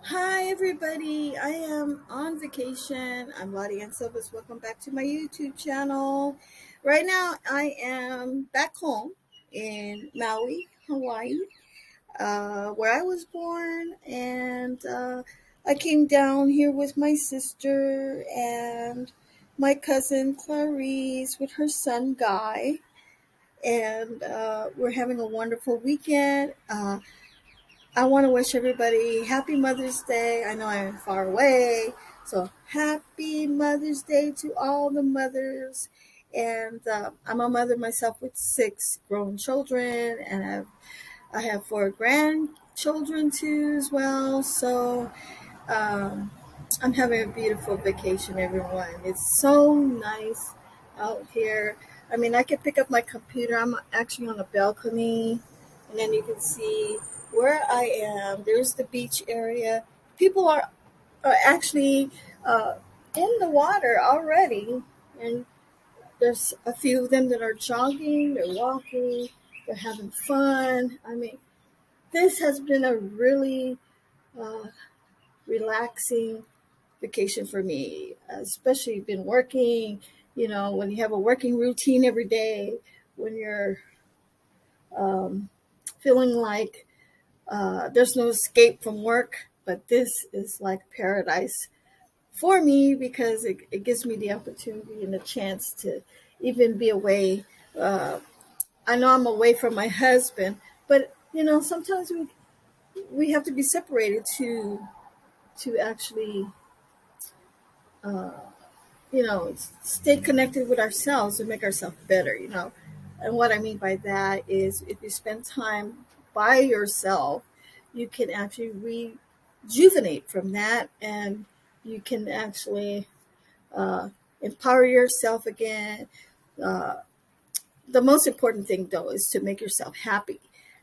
Hi, everybody. I am on vacation. I'm Laudiaann Sylvest. Welcome back to my YouTube channel. Right now, I am back home in Maui, Hawaii, where I was born. And I came down here with my sister and my cousin Clarice with her son Guy. And we're having a wonderful weekend. I want to wish everybody happy Mother's Day. I know I'm far away, so happy Mother's Day to all the mothers. And I'm a mother myself with six grown children, and I have four grandchildren too as well. So um, I'm having a beautiful vacation, everyone. It's so nice out here. I mean, I can pick up my computer. I'm actually on a balcony, and then you can see where I am. There's the beach area. People are actually uh, in the water already, and there's a few of them that are jogging, they're walking, they're having fun. I mean, this has been a really uh, relaxing vacation for me, especially been working, when you have a working routine every day, when you're um, feeling like there's no escape from work, but this is like paradise for me because it gives me the opportunity and the chance to even be away. Uh, I know I'm away from my husband, but sometimes we have to be separated to actually uh, stay connected with ourselves and make ourselves better. And what I mean by that is if you spend time by yourself, you can actually rejuvenate from that and you can actually uh, empower yourself again. Uh, the most important thing, though, is to make yourself happy.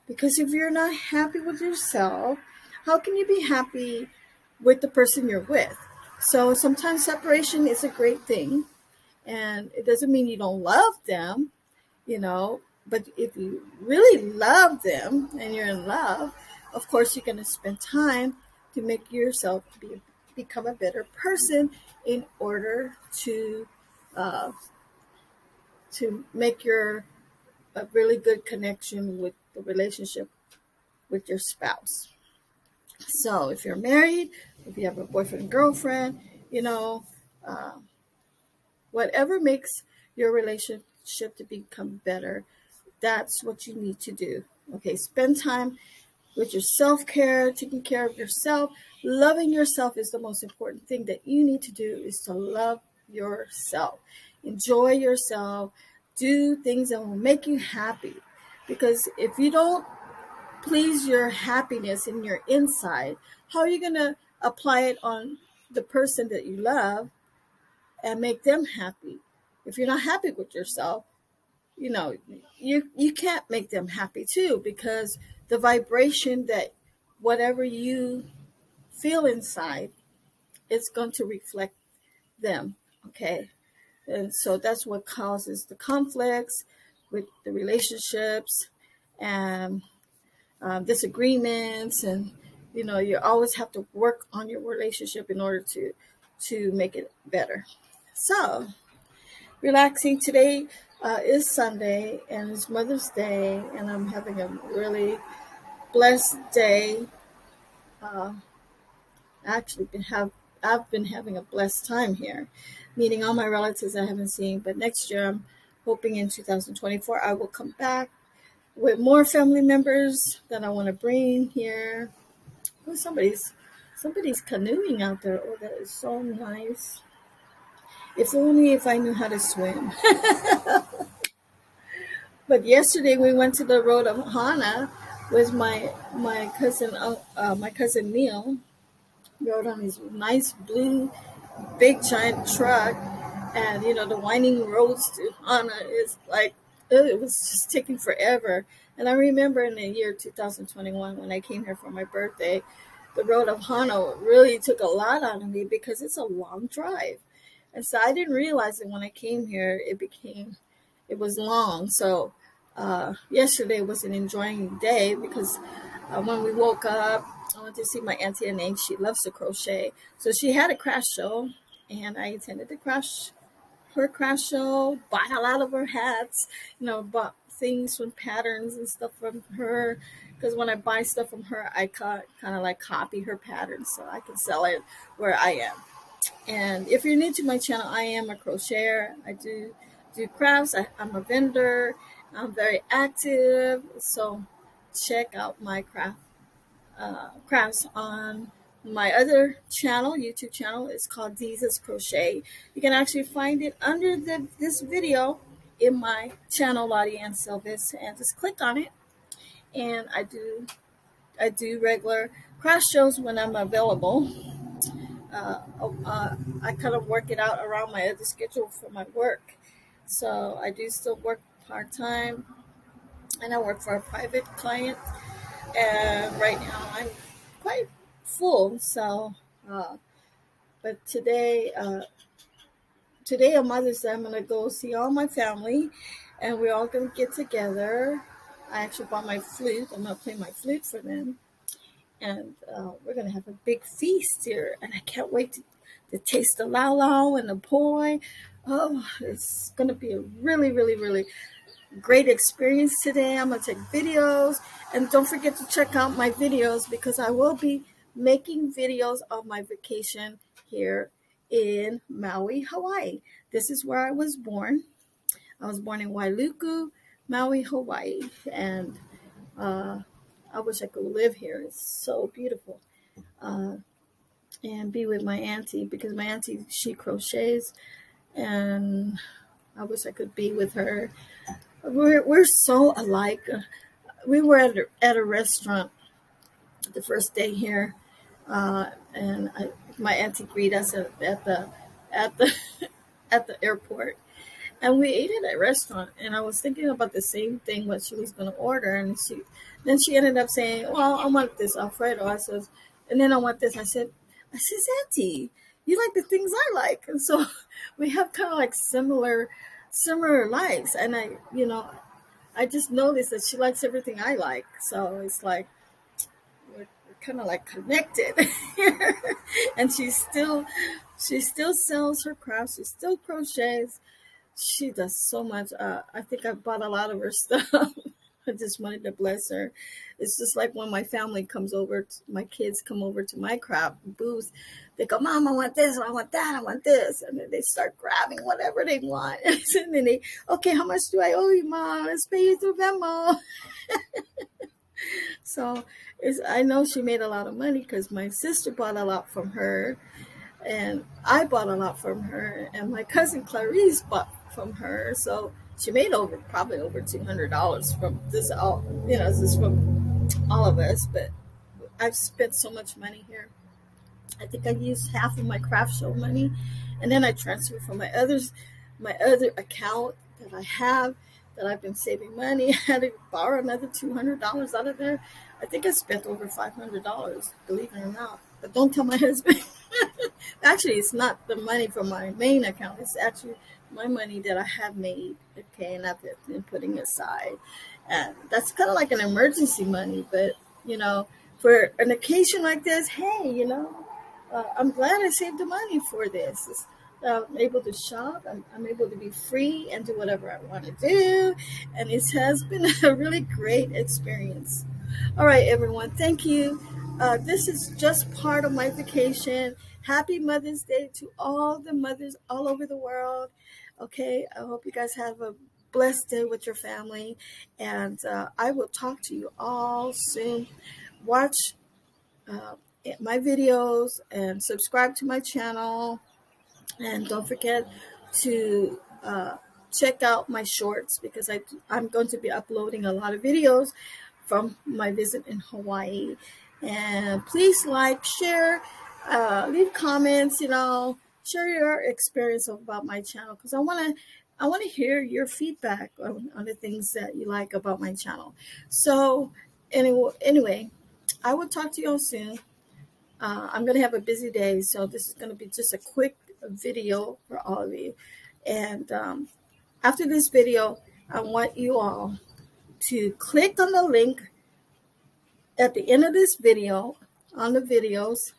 Because if you're not happy with yourself, how can you be happy with the person you're with? So sometimes separation is a great thing and it doesn't mean you don't love them, but if you really love them and you're in love, of course you're going to spend time to make yourself become a better person in order uh, to make your a really good connection with the relationship with your spouse. So if you're married, if you have a boyfriend girlfriend, you know uh, whatever makes your relationship to become better, that's what you need to do. Okay, spend time with your self care, taking care of yourself. Loving yourself is the most important thing that you need to do is to love yourself. Enjoy yourself. Do things that will make you happy. Because if you don't please your happiness in your inside, how are you going to apply it on the person that you love and make them happy? If you're not happy with yourself, you know you can't make them happy too, because the vibration that whatever you feel inside, it's going to reflect them. Okay, and so that's what causes the conflicts with the relationships and disagreements, and you always have to work on your relationship in order to make it better. So relaxing today. Is Sunday and it's Mother's Day, and I'm having a really blessed day. Uh, actually, I've been having a blessed time here, meeting all my relatives I haven't seen. But next year, I'm hoping in 2024 I will come back with more family members that I want to bring here. Oh, somebody's canoeing out there. Oh, that is so nice. If only if I knew how to swim. But yesterday we went to the road of Hana with my cousin Neil. Rode on his nice blue big giant truck, and the winding roads to Hana is like it was just taking forever. And I remember in the year 2021 when I came here for my birthday, the road of Hana really took a lot out of me because it's a long drive. And so I didn't realize it when I came here. It was long. So yesterday was an enjoying day because when we woke up, I went to see my auntie Elaine. She loves to crochet. So she had a craft show, and I attended her craft show, bought a lot of her hats, bought things from patterns and stuff from her. Because when I buy stuff from her, I kind of like copy her patterns so I can sell it where I am. And if you're new to my channel, I am a crocheter. I do crafts. I'm a vendor. I'm very active. So check out my crafts on my other channel, YouTube channel. It's called Jesus Crochet. You can actually find it under this video in my channel, Laudiaann Sylvest, and just click on it. And I do regular craft shows when I'm available. I kind of work it out around my other schedule for my work. So I do still work part-time, and I work for a private client. And right now I'm quite full. So, but today on Mother's Day, I'm going to go see all my family, and we're all going to get together. I actually bought my flute. I'm going to play my flute for them. And we're going to have a big feast here. And I can't wait to taste the lau and the poi. Oh, it's going to be a really, really, really great experience today. I'm going to take videos. And don't forget to check out my videos, because I will be making videos of my vacation here in Maui, Hawaii. This is where I was born. I was born in Wailuku, Maui, Hawaii. And I wish I could live here. It's so beautiful. And be with my auntie, because my auntie, she crochets, and I wish I could be with her. We're so alike. We were at a restaurant the first day here, and my auntie greeted us at the at the airport. And we ate at a restaurant, and I was thinking about the same thing, what she was going to order. And then she ended up saying, well, I want this Alfredo. I says, and then I want this. I said, Auntie, you like the things I like. And so we have kind of like similar likes. And I just noticed that she likes everything I like. So it's like, we're kind of like connected. And she still sells her crafts. She still crochets. She does so much. I think I bought a lot of her stuff. I just wanted to bless her. It's just like when my family comes over, my kids come over to my craft booth. They go, Mom, I want this, I want that, I want this. And then they start grabbing whatever they want. And then okay, how much do I owe you, Mom? Let's pay you through Venmo. So I know she made a lot of money, because my sister bought a lot from her. And I bought a lot from her, and my cousin Clarice bought from her. So she made probably over $200 from this. This is from all of us. But I've spent so much money here. I think I used half of my craft show money, and then I transferred from my other account that I have, that I've been saving money. I had to borrow another $200 out of there. I think I spent over $500, believe it or not. But don't tell my husband. Actually, it's not the money from my main account. It's actually my money that I have made, okay, and I've been putting aside. And that's kind of like an emergency money. But, for an occasion like this, hey, I'm glad I saved the money for this. I'm able to shop. I'm able to be free and do whatever I want to do. And it has been a really great experience. All right, everyone. Thank you. This is just part of my vacation. Happy Mother's Day to all the mothers all over the world. Okay, I hope you guys have a blessed day with your family. And I will talk to you all soon. Watch my videos and subscribe to my channel. And don't forget to check out my shorts, because I'm going to be uploading a lot of videos from my visit in Hawaii. And please like, share, leave comments, share your experience about my channel, because I want to hear your feedback on the things that you like about my channel. So anyway, I will talk to you all soon. I'm going to have a busy day, so this is going to be just a quick video for all of you. And after this video, I want you all to click on the link at the end of this video on the videos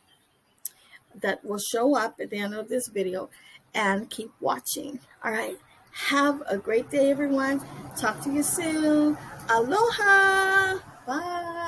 that will show up at the end of this video, and keep watching. All right. Have a great day, everyone. Talk to you soon. Aloha. Bye.